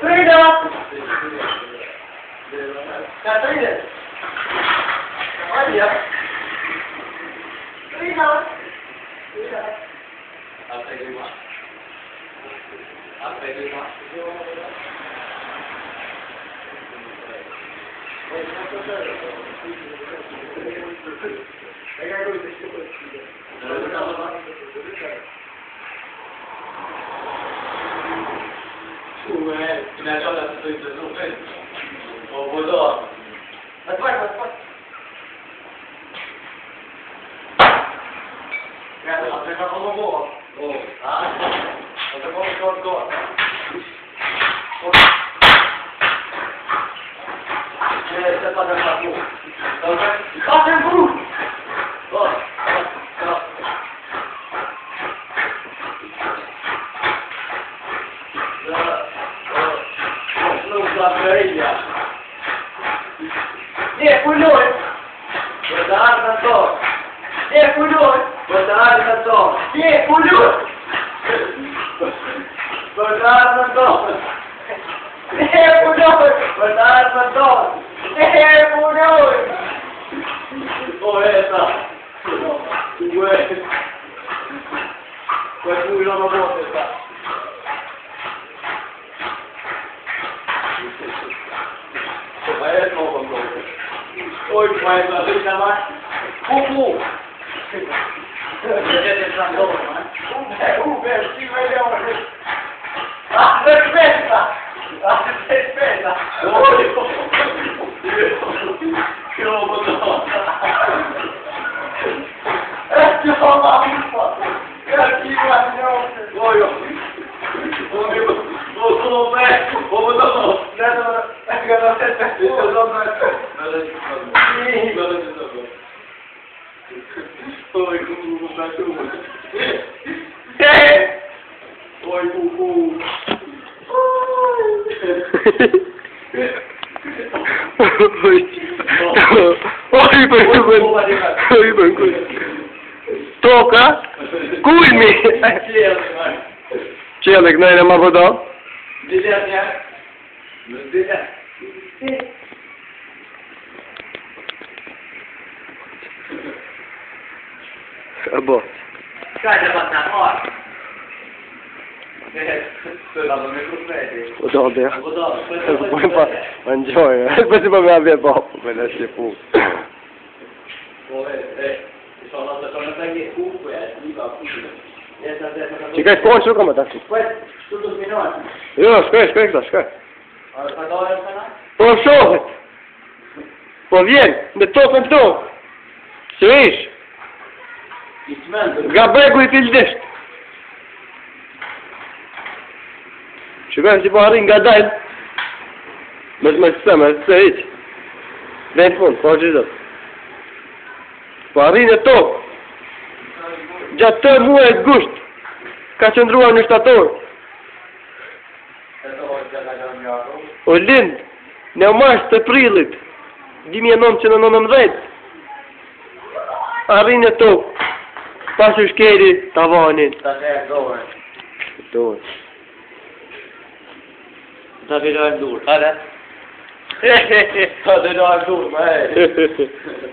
Frida! Katrine! Maria! Frida! Toka? Kulmi! Qelek, nëjnë ma përdo? Dilet një. E bo. Kaj të pas në marë? O do, ja. Se pojmë pa, më njojë. Për si pa me avje bopu, me në shqipu. Čekaj, skoj që kam ata? Jo, shkoj këta, shkoj. Po shohet. Po vjen, me tokën tokë. Se ish. Nga bregu i t'ildisht. Shkoj që po arrin nga dajnë. Me se iq. Vend fund, po gjithë. Po arrin e tokë. Gjatë të muaj të gusht, ka qëndrua në shtator. O lind, në mars të prillit, 1919, arrin e tokë, pas u shkeri tavanin. Ta të e dorën. Dorën. Ta të e dorën, hale? Ta të e dorën, me e.